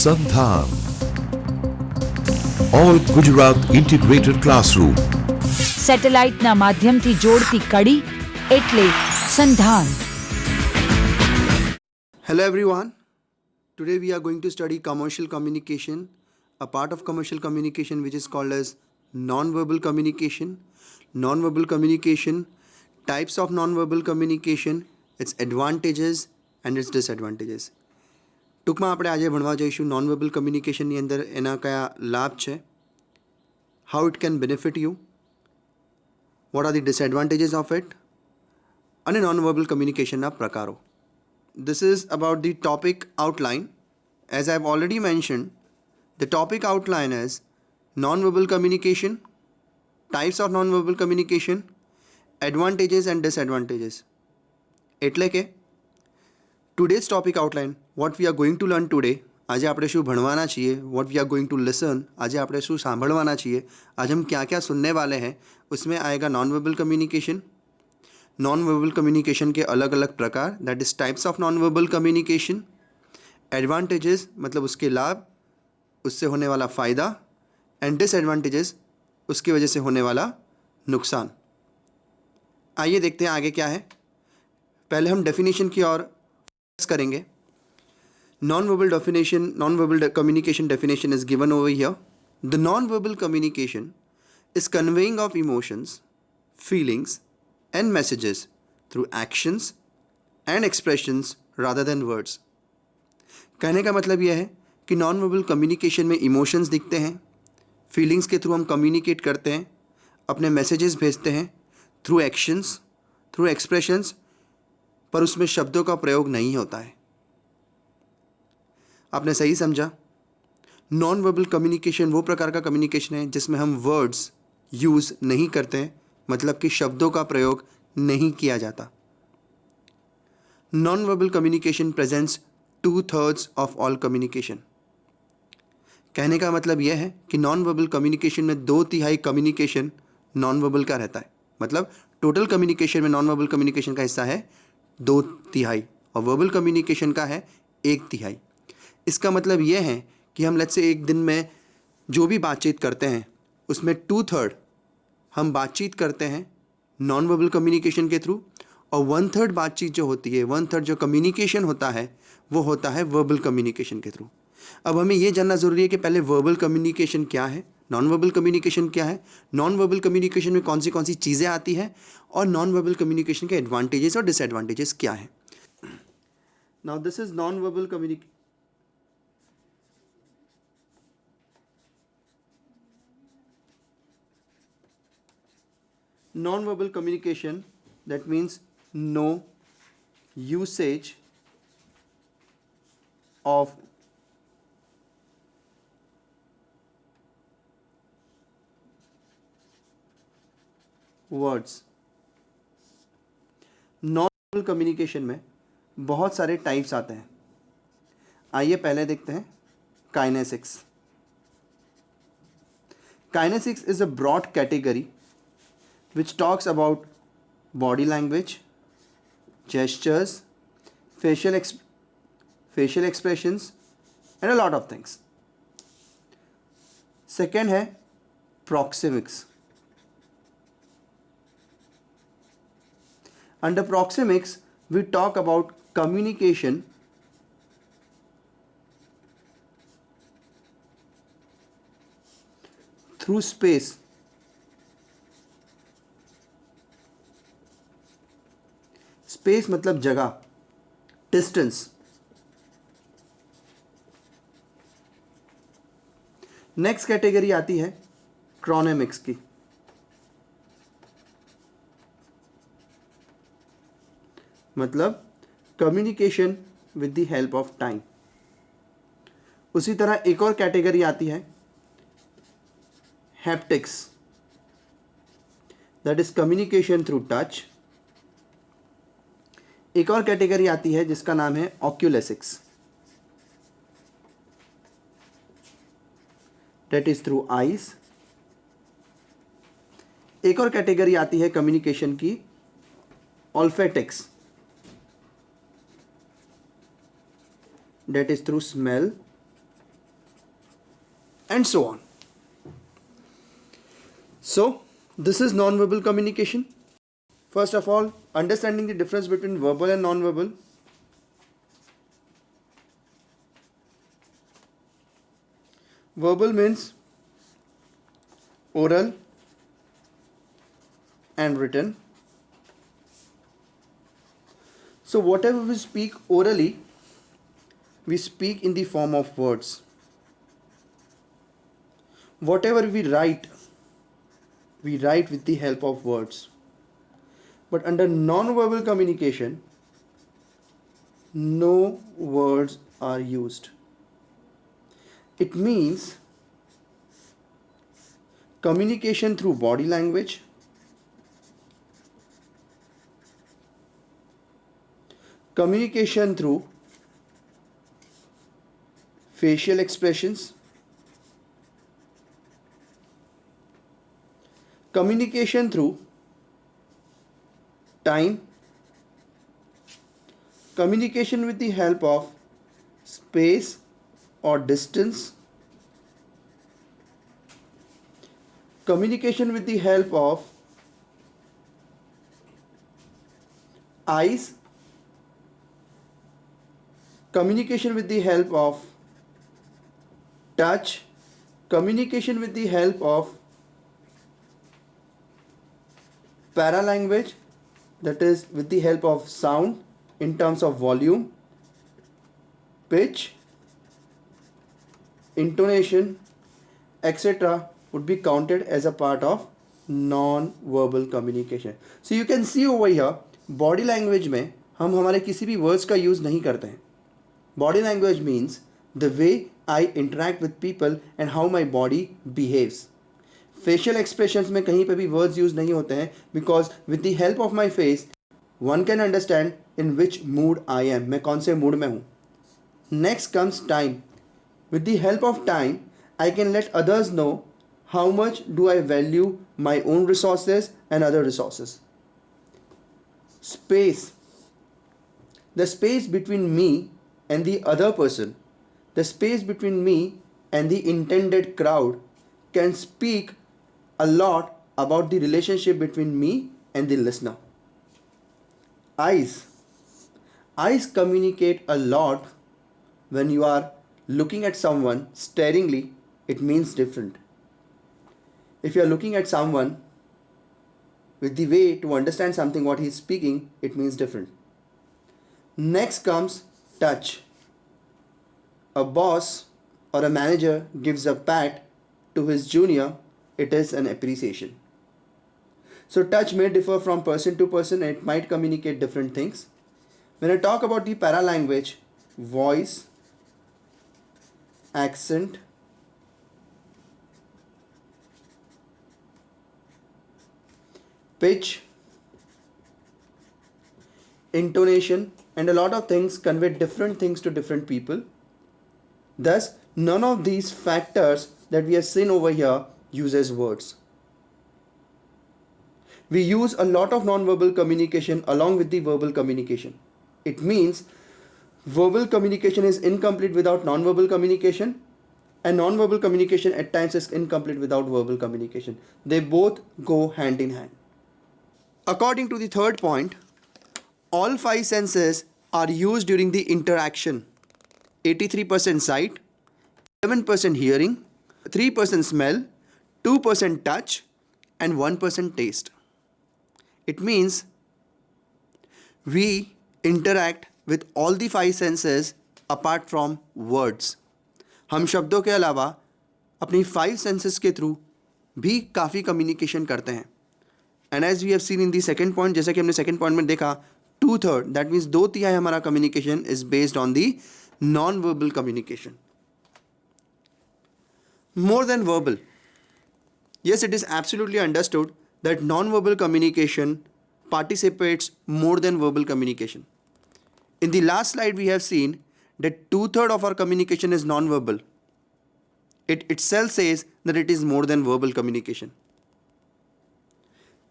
સંધાન all Gujarat integrated classroom સેટેલાઇટના માધ્યમથી જોડતી કડી એટલે સંધાન. Hello everyone. Today we are going to study commercial communication, a part of commercial communication which is called as non-verbal communication. Non-verbal communication, types of non-verbal communication, its advantages and its disadvantages. ટૂંકમાં આપણે આજે ભણવા જઈશું non-verbal કમ્યુનિકેશનની અંદર એના કયા લાભ છે, how it can benefit you, what are the disadvantages of it, અને non-verbal communicationના પ્રકારો. This is about the topic outline. As I have already mentioned, the topic outline is non-verbal communication, types of non-verbal communication, advantages and disadvantages. એટલે કે today's topic outline, what we are going to learn today, આજે આપણે શું ભણવાના છીએ, what we are going to listen, આજે આપણે શું સાંભળવાના છીએ, आज हम क्या क्या सुनने वाले हैं, उसमें आएगा non-verbal communication. नॉन-वर्बल कम्युनिकेशन के अलग अलग प्रकार, that is types of non-verbal communication. Advantages मतलब उसके लाभ, उससे होने वाला फ़ायदा, एंड डिसएडवांटेजेस उसकी वजह से होने वाला नुकसान. आइए देखते हैं आगे क्या है. पहले हम डेफिनेशन की ओर करेंगे. non-verbal communication definition is given over here. The non-verbal communication is conveying of emotions, feelings and messages through actions and expressions rather than words. कहने का मतलब यह है कि नॉन वर्बल कम्युनिकेशन में इमोशंस दिखते हैं, फीलिंग्स के थ्रू हम कम्युनिकेट करते हैं, अपने मैसेजेस भेजते हैं थ्रू एक्शंस, थ्रू एक्सप्रेशंस, पर उसमें शब्दों का प्रयोग नहीं होता है. आपने सही समझा. नॉन वर्बल कम्युनिकेशन वो प्रकार का कम्युनिकेशन है जिसमें हम वर्ड्स यूज़ नहीं करते हैं, मतलब कि शब्दों का प्रयोग नहीं किया जाता. Non verbal communication presents 2/3 of all communication. कहने का मतलब यह है कि नॉन वर्बल कम्युनिकेशन में 2/3 कम्युनिकेशन नॉन वर्बल का रहता है. मतलब टोटल कम्युनिकेशन में नॉन वर्बल कम्युनिकेशन का हिस्सा है 2/3 और वर्बल कम्युनिकेशन का है 1/3. इसका मतलब यह है कि हम लेट्स से एक दिन में जो भी बातचीत करते हैं उसमें 2/3 हम बातचीत करते हैं नॉन वर्बल कम्युनिकेशन के थ्रू, और 1/3 बातचीत जो होती है, 1/3 जो कम्युनिकेशन होता है वो होता है वर्बल कम्युनिकेशन के थ्रू. अब हमें ये जानना ज़रूरी है कि पहले वर्बल कम्युनिकेशन क्या है, नॉन वर्बल कम्युनिकेशन क्या है, नॉन वर्बल कम्युनिकेशन में कौन सी चीज़ें आती हैं, और नॉन वर्बल कम्युनिकेशन के एडवांटेजेस और डिसएडवांटेजेस क्या हैं. Now this is non verbal communication. Non-verbal communication, that means no usage of words. Non-verbal communication में बहुत सारे टाइप्स आते हैं. आइए पहले देखते हैं kinesics. Kinesics is a broad category which talks about body language, gestures, facial expressions and a lot of things. Second है proxemics. Under proxemics we talk about communication through space. Space मतलब जगह, distance. Next category आती है chronemics की. मतलब communication with the help of time. उसी तरह एक और कैटेगरी आती है haptics, that is communication through touch. एक और कैटेगरी आती है जिसका नाम है ऑक्यूलेसिक्स, डेट इज थ्रू आईज. एक और कैटेगरी आती है कम्युनिकेशन की ऑल्फेटिक्स, that is through smell. and so on. So this is non-verbal communication. First of all, understanding the difference between verbal and non-verbal. Verbal means oral and written. So whatever we speak orally, we speak in the form of words. Whatever we write with the help of words. But under non-verbal communication, no words are used. It means communication through body language, communication through facial expressions, communication through time, communication with the help of space or distance, communication with the help of eyes, communication with the help of touch, communication with the help of paralanguage, that is with the help of sound in terms of volume, pitch, intonation, etc. would be counted as a part of non-verbal communication. So you can see over here, body language में हम हमारे किसी भी words का use नहीं करते हैं. Body language means the way I interact with people and how my body behaves. Facial expressions में कहीं पे भी words use नहीं होते हैं because with the help of my face one can understand in which mood I am. मैं कौन से mood में हूँ. Next comes time. With the help of time, I can let others know how much do I value my own resources and other resources. Space. The space between me and the other person, the space between me and the intended crowd can speak a lot about the relationship between me and the listener. Eyes. Eyes communicate a lot. When you are looking at someone staringly, it means different. If you are looking at someone with the way to understand something what he is speaking, it means different. Next comes touch. A boss or a manager gives a pat to his junior, it is an appreciation. So touch may differ from person to person, it might communicate different things. When I talk about the paralanguage, voice, accent, pitch, intonation, and a lot of things convey different things to different people. Thus, none of these factors that we have seen over here uses words. We use a lot of non-verbal communication along with the verbal communication. It means verbal communication is incomplete without non-verbal communication, and non-verbal communication at times is incomplete without verbal communication. They both go hand in hand. According to the third point, all five senses are used during the interaction. 83% sight, 11% hearing, 3% smell, 2% touch, and 1% taste. It means we interact with all the five senses apart from words. हम शब्दों के अलावा अपनी 5 senses के through भी काफ़ी communication करते हैं. And as we have seen in the second point, जैसा कि हमने second point में देखा, 2/3, that means 2/3 हमारा communication is based on the non-verbal communication. More than verbal. Yes, it is absolutely understood that non-verbal communication participates more than verbal communication. In the last slide, we have seen that 2/3 of our communication is non-verbal. It itself says that it is more than verbal communication.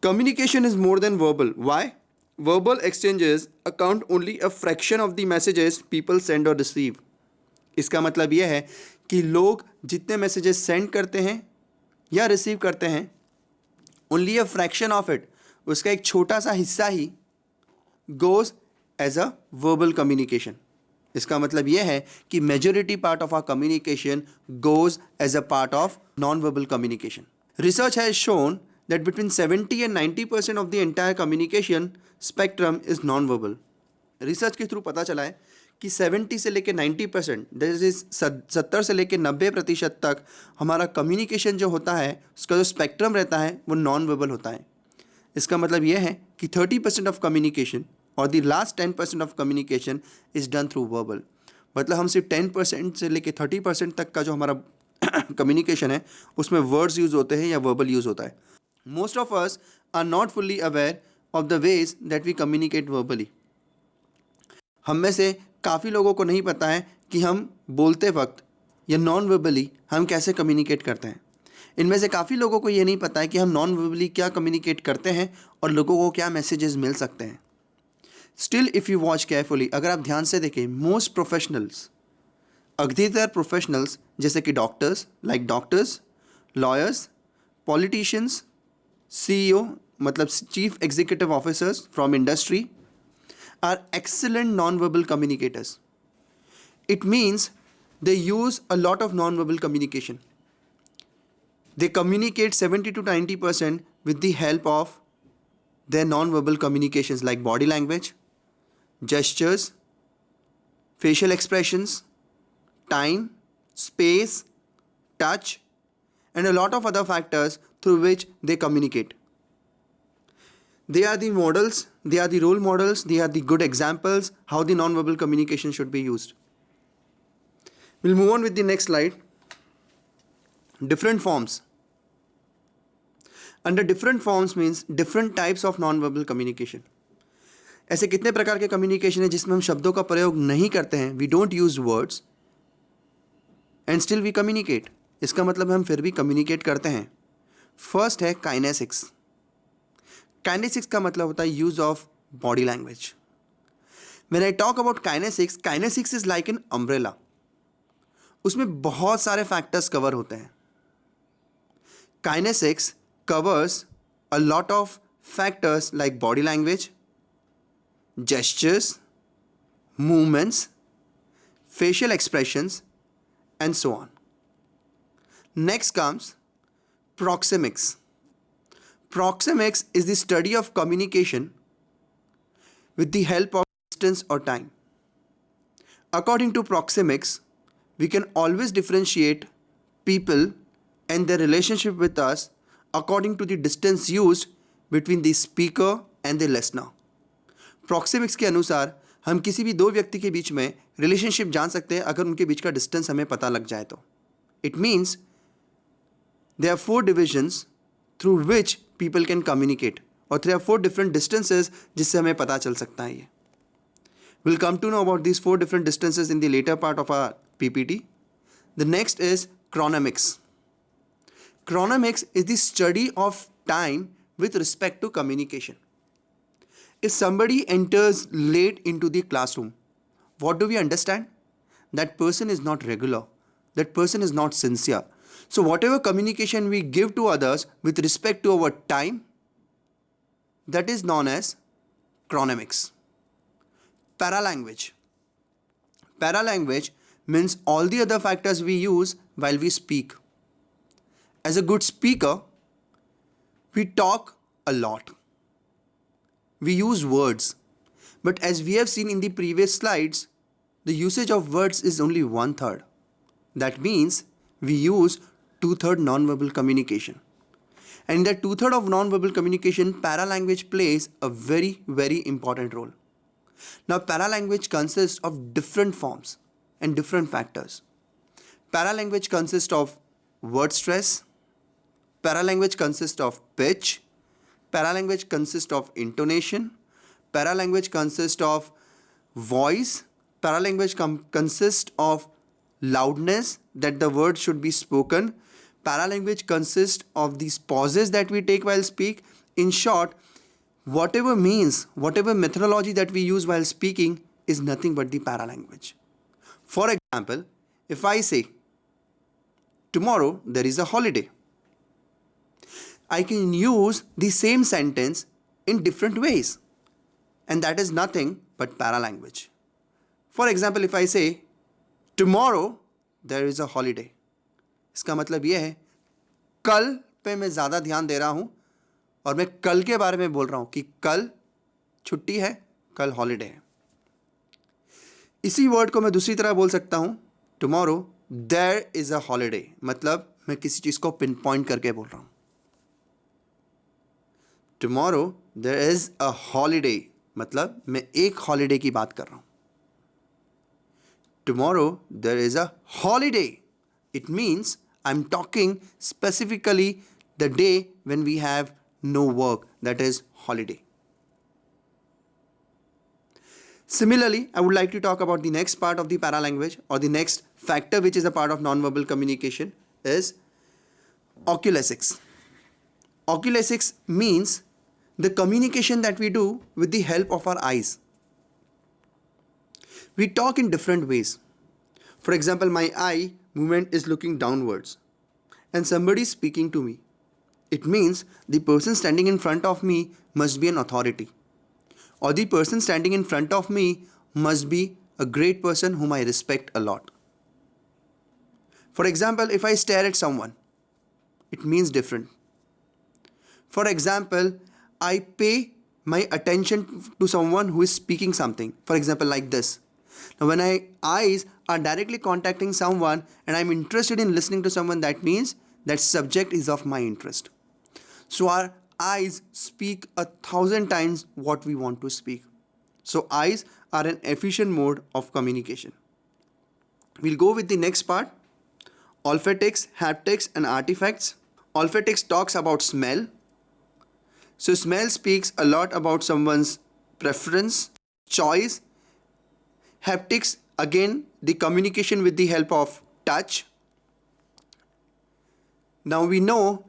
Communication is more than verbal. Why? Verbal exchanges account only a fraction of the messages people send or receive. इसका मतलब यह है कि लोग जितने messages send करते हैं या रिसीव करते हैं, only a fraction of it, उसका एक छोटा सा हिस्सा ही goes as a verbal communication. इसका मतलब यह है कि majority part of our communication goes as a part of non verbal communication. Research has shown that between 70 and 90% of the entire communication spectrum is non-verbal. Research के through पता चला है कि 70 से लेकर 90%, दैट इज 70 से लेकर 90% तक हमारा कम्युनिकेशन जो होता है उसका जो स्पेक्ट्रम रहता है वो नॉन वर्बल होता है. इसका मतलब ये है कि 30% ऑफ कम्युनिकेशन और the last 10% of communication is done through verbal. मतलब हम सिर्फ 10% से लेकर 30% तक का जो हमारा कम्युनिकेशन है उसमें वर्ड्स यूज़ होते हैं या वर्बल यूज़ होता है. Most of us are not fully aware of the ways that we communicate verbally. हम में से काफ़ी लोगों को नहीं पता है कि हम बोलते वक्त या नॉन वर्बली हम कैसे कम्युनिकेट करते हैं. इनमें से काफ़ी लोगों को ये नहीं पता है कि हम नॉन वर्बली क्या कम्युनिकेट करते हैं और लोगों को क्या मैसेजेस मिल सकते हैं. Still if you watch carefully, अगर आप ध्यान से देखें, मोस्ट प्रोफेशनल्स, अधिकतर प्रोफेशनल्स जैसे कि doctors, like doctors, lawyers, politicians, CEO मतलब chief executive officers from industry are excellent non-verbal communicators. It means they use a lot of non-verbal communication. They communicate 70 to 90% with the help of their non-verbal communications like body language, gestures, facial expressions, time, space, touch, and a lot of other factors through which they communicate. They are the models, they are the role models, they are the good examples how the non-verbal communication should be used. We'll move on with the next slide. Different forms. Under different forms means different types of non-verbal communication. ऐसे कितने प्रकार के communication है जिसमें हम शब्दों का प्रयोग नहीं करते हैं, we don't use words and still we communicate. इसका मतलब हम फिर भी कम्युनिकेट करते हैं. फर्स्ट है काइनेसिक्स. काइनेसिक्स का मतलब होता है use of body language. When I talk about kinesics, kinesics is like an umbrella. उसमें बहुत सारे फैक्टर्स कवर होते हैं. Kinesics covers a lot of factors like body language, gestures, movements, facial expressions, and so on. Next comes proxemics. Proxemics is the study of communication with the help of distance or time. According to proxemics, we can always differentiate people and their relationship with us according to the distance used between the speaker and the listener. Proxemics के अनुसार हम किसी भी दो व्यक्ति के बीच में relationship जान सकते हैं अगर उनके बीच का डिस्टेंस हमें पता लग जाए तो. It means there are 4 divisions through which people can communicate, और there are 4 different distances जिससे हमें पता चल सकता है ये. We'll come to know about these 4 different distances in the later part of our PPT. The next is chronomics. Chronomics is the study of time with respect to communication. If somebody enters late into the classroom, what do we understand? That person is not regular. That person is not sincere. So whatever communication we give to others with respect to our time, that is known as chronomics. Paralanguage. Paralanguage means all the other factors we use while we speak. As a good speaker, we talk a lot. We use words. But as we have seen in the previous slides, the usage of words is only 1/3. That means we use 2/3 non-verbal communication. And in that 2/3 of non-verbal communication, paralanguage plays a very, very important role. Now, paralanguage consists of different forms and different factors. Paralanguage consists of word stress. Paralanguage consists of pitch. Paralanguage consists of intonation. Paralanguage consists of voice. Paralanguage consists of loudness that the word should be spoken. Paralanguage consists of these pauses that we take while speak. In short, whatever means, whatever methodology that we use while speaking is nothing but the paralanguage. For example, if I say, tomorrow there is a holiday. I can use the same sentence in different ways, and that is nothing but paralanguage. For example, if I say, tomorrow there is a holiday, इसका मतलब ये है कल पे मैं ज़्यादा ध्यान दे रहा हूँ और मैं कल के बारे में बोल रहा हूँ कि कल छुट्टी है, कल हॉलीडे है. इसी वर्ड को मैं दूसरी तरह बोल सकता हूँ, tomorrow there is a holiday, मतलब मैं किसी चीज़ को पिन पॉइंट करके बोल रहा हूँ. Tomorrow there is a holiday, मतलब मैं एक हॉलीडे की बात कर रहा हूँ. Tomorrow there is a holiday, it means I am talking specifically the day when we have no work, that is holiday. Similarly, I would like to talk about the next part of the paralanguage, or the next factor which is a part of non-verbal communication, is oculesics. Oculesics means the communication that we do with the help of our eyes. We talk in different ways. For example, my eye movement is looking downwards and somebody is speaking to me. It means the person standing in front of me must be an authority, or the person standing in front of me must be a great person whom I respect a lot. For example, if I stare at someone, it means different. For example, I pay my attention to someone who is speaking something. For example, like this. Now, when my eyes are directly contacting someone and I'm interested in listening to someone, that means that subject is of my interest. So our eyes speak 1,000 times what we want to speak. So eyes are an efficient mode of communication. We'll go with the next part. Olfactics, haptics and artifacts. Olfactics talks about smell. So smell speaks a lot about someone's preference, choice. Haptics, again, the communication with the help of touch. Now we know